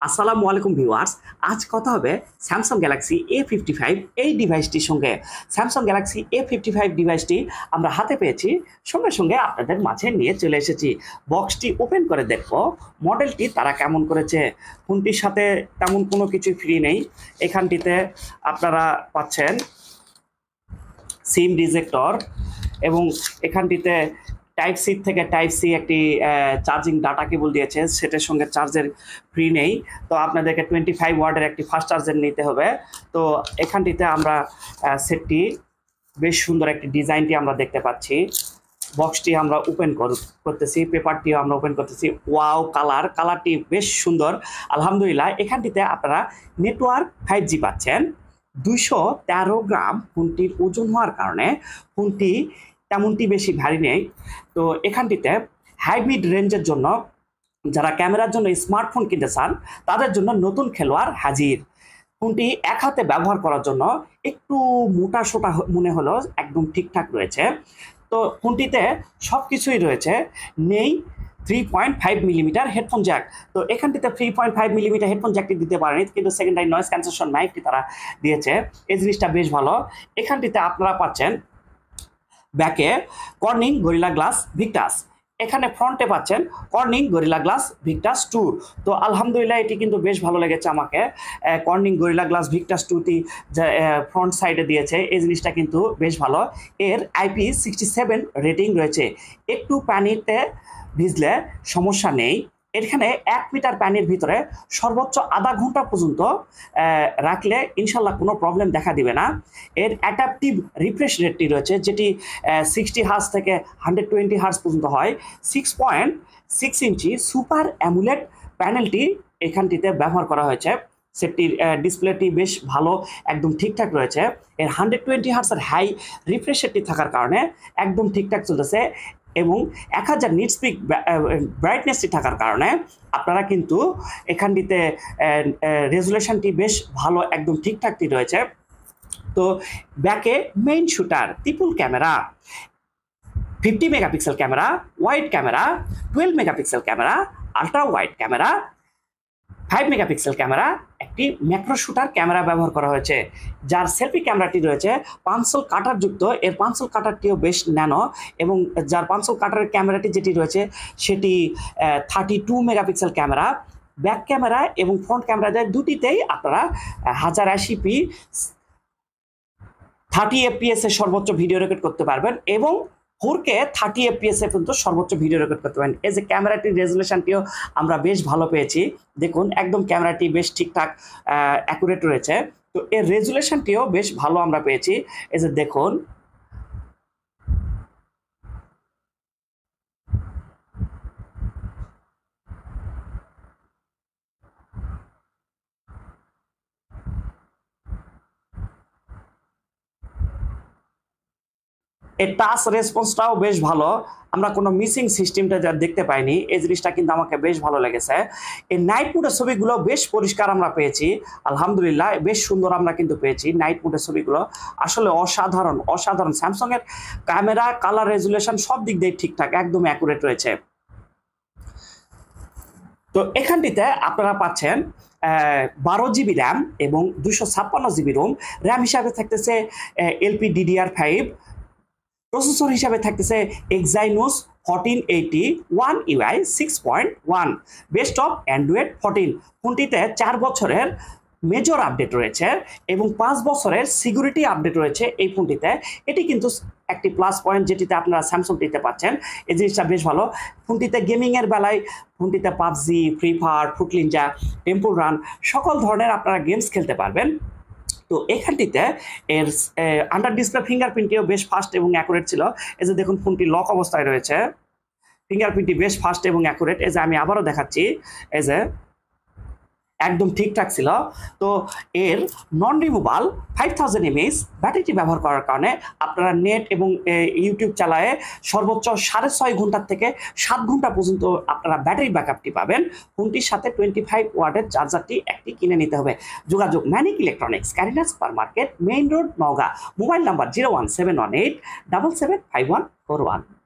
আসসালামু আলাইকুম ভিউয়ার্স। আজ কথা হবে স্যামসাং গ্যালাক্সি A55 এই ডিভাইসটির সঙ্গে। স্যামসাং গ্যালাক্সি A55 ডিভাইসটি আমরা হাতে পেয়েছি, সঙ্গে সঙ্গে আপনাদের মাঝে নিয়ে চলে এসেছি। বক্সটি ওপেন করে দেখবো মডেলটি তারা কেমন করেছে। ফোনটির সাথে তেমন কোনো কিছু ফ্রি নেই। এখানটিতে আপনারা পাচ্ছেন সিম রিজেক্টর এবং এখানটিতে টাইপ সি থেকে টাইপ সি একটি চার্জিং ডাটা কেবল দিয়েছে, সেটার সঙ্গে চার্জের ফ্রি নেই। তো আপনাদেরকে 25 ওয়াটের একটি ফাস্ট চার্জার নিতে হবে। তো এখানটিতে আমরা সেটটি বেশ সুন্দর একটি ডিজাইনটি আমরা দেখতে পাচ্ছি। বক্সটি আমরা ওপেন করতেছি, পেপারটিও আমরা ওপেন করতেছি। ওয়াও, কালারটি বেশ সুন্দর আলহামদুলিল্লাহ। এখানটিতে আপনারা নেটওয়ার্ক 5G পাচ্ছেন। 213 গ্রাম ফোনটির ওজন হওয়ার কারণে ফোনটি তেমনটি বেশি ভারী নেই। তো এখানটিতে হাই মিড রেঞ্জের জন্য যারা ক্যামেরার জন্য স্মার্টফোন কিনতে চান তাদের জন্য নতুন খেলোয়াড় হাজির। ফোনটি এক হাতে ব্যবহার করার জন্য একটু মোটা সোটা মনে হলো, একদম ঠিকঠাক রয়েছে। তো ফোনটিতে সব কিছুই রয়েছে, নেই 3.5 মিলিমিটার হেডফোন জ্যাক। তো এখানটিতে 3.5 মিলিমিটার হেডফোন জ্যাকটি দিতে পারেনি, কিন্তু সেকেন্ডারি নয়েজ ক্যান্সেলেশন মাইকটি তারা দিয়েছে, এই জিনিসটা বেশ ভালো। এখানটিতে আপনারা পাচ্ছেন ব্যাকে কর্নিং গরিলা গ্লাস ভিক্টাস, এখানে ফ্রন্টে পাচ্ছেন কর্নিং গরিলা গ্লাস ভিক্টাস 2। তো আলহামদুলিল্লাহ এটি কিন্তু বেশ ভালো লেগেছে আমাকে। কর্নিং গরিলা গ্লাস ভিক্টাস 2টি যে ফ্রন্ট সাইডে দিয়েছে, এই জিনিসটা কিন্তু বেশ ভালো। এর IP67 রেটিং রয়েছে। একটু পানিতে ভিজলে সমস্যা নেই। এখানে 1 মিটার পানির ভিতরে সর্বোচ্চ আধা ঘন্টা পর্যন্ত রাখলে ইনশাল্লাহ কোনো প্রবলেম দেখা দিবে না। এর অ্যাডাপটিভ রিফ্রেশ রেটটি রয়েছে, যেটি 60 হার্জ থেকে 120 হার্জ পর্যন্ত হয়। 6.6 ইঞ্চি সুপার অ্যামুলেট প্যানেলটি এখানটিতে ব্যবহার করা হয়েছে। সেটটির ডিসপ্লেটি বেশ ভালো, একদম ঠিকঠাক রয়েছে। এর 120 হার্জের হাই রিফ্রেশ রেটটি থাকার কারণে একদম ঠিকঠাক চলতেছে এবং 1000 নিটস পিক ব্রাইটনেসটি থাকার কারণে আপনারা কিন্তু এখানটিতে রেজুলেশনটি বেশ ভালো, একদম ঠিকঠাকটি রয়েছে। তো ব্যাকে main shooter triple camera, 50 megapixel camera, wide camera, 12 megapixel camera, ultra wide camera, 5 megapixel camera, একটি ম্যাক্রো শুটার ক্যামেরা ব্যবহার করা হয়েছে। যার সেলফি ক্যামেরাটি রয়েছে পাঞ্চল কাটার যুক্ত, এর পাঞ্চল কাটারটিও বেশ ন্যানো এবং যার পাঞ্চল কাটারের ক্যামেরাটি যেটি রয়েছে সেটি 32 মেগাপিক্সেল ক্যামেরা। ব্যাক ক্যামেরা এবং ফ্রন্ট ক্যামেরা দুটিতেই আপনারা 1080p 30 FPS এর সর্বোচ্চ ভিডিও রেকর্ড করতে পারবেন এবং 4K 30 FPS এ পর্যন্ত সর্বোচ্চ ভিডিও রেকর্ড করতে পারেন। এই যে ক্যামেরাটির রেজুলেশনটিও আমরা বেশ ভালো পেয়েছি, দেখুন একদম ক্যামেরাটি বেশ ঠিকঠাক অ্যাকুরেট রয়েছে। তো এর রেজুলেশনটিও বেশ ভালো আমরা পেয়েছি, এই যে দেখুন। এর টাচ রেসপন্সটাও বেশ ভালো, আমরা কোনো মিসিং সিস্টেমটা যা দেখতে পাইনি, এই জিনিসটা কিন্তু আমাকে বেশ ভালো লেগেছে। এই নাইট মোডের ছবিগুলো বেশ পরিষ্কার আমরা পেয়েছি আলহামদুলিল্লাহ, বেশ সুন্দর আমরা কিন্তু পেয়েছি। নাইট মোডের ছবিগুলো আসলে অসাধারণ। স্যামসাংয়ের ক্যামেরা, কালার, রেজুলেশন সব দিক দিয়ে ঠিকঠাক, একদম অ্যাকুরেট রয়েছে। তো এখানটিতে আপনারা পাচ্ছেন 12 জিবি র্যাম এবং 256 জিবি র্যাম হিসাবে থাকতেছে LPDDR5। প্রসেসর হিসাবে থাকতেছে Exynos 1480 One UI 6.1 best of Android 14। ফোনটিতে 4 বছরের মেজর আপডেট রয়েছে এবং 5 বছরের সিকিউরিটি আপডেট রয়েছে এই ফোনটিতে। এটি কিন্তু একটি প্লাস পয়েন্ট, যেটিতে আপনারা স্যামসাংটিতে পাচ্ছেন, এই জিনিসটা বেশ ভালো। ফোনটিতে গেমিংয়ের বেলায় ফোনটিতে PUBG, free fire, fruit Ninja, temple run সকল ধরনের আপনারা গেমস খেলতে পারবেন। তো এখানটিতে এর আন্ডার ডিসপ্লে ফিঙ্গারপ্রিন্টটিও বেশ ফাস্ট এবং অ্যাকুরেট ছিল। এই যে দেখুন ফোনটি লক অবস্থায় রয়েছে, ফিঙ্গারপ্রিন্টটি বেশ ফাস্ট এবং অ্যাকুরেট। এই যে আমি আবারও দেখাচ্ছি, এই যে একদম ঠিকঠাক ছিল। তো এর নন রিমুভাল 5000 mAh ব্যাটারিটি ব্যবহার করার কারণে আপনারা নেট এবং ইউটিউব চালায়ে সর্বোচ্চ 6.5 ঘন্টার থেকে 7 ঘন্টা পর্যন্ত আপনারা ব্যাটারি ব্যাকআপটি পাবেন। ফোনটির সাথে 25 ওয়াটের চার্জারটি একটি কিনে নিতে হবে। যোগাযোগ manic electronics, corona super market, main road, Naogaon. Mobile number 01718 775141।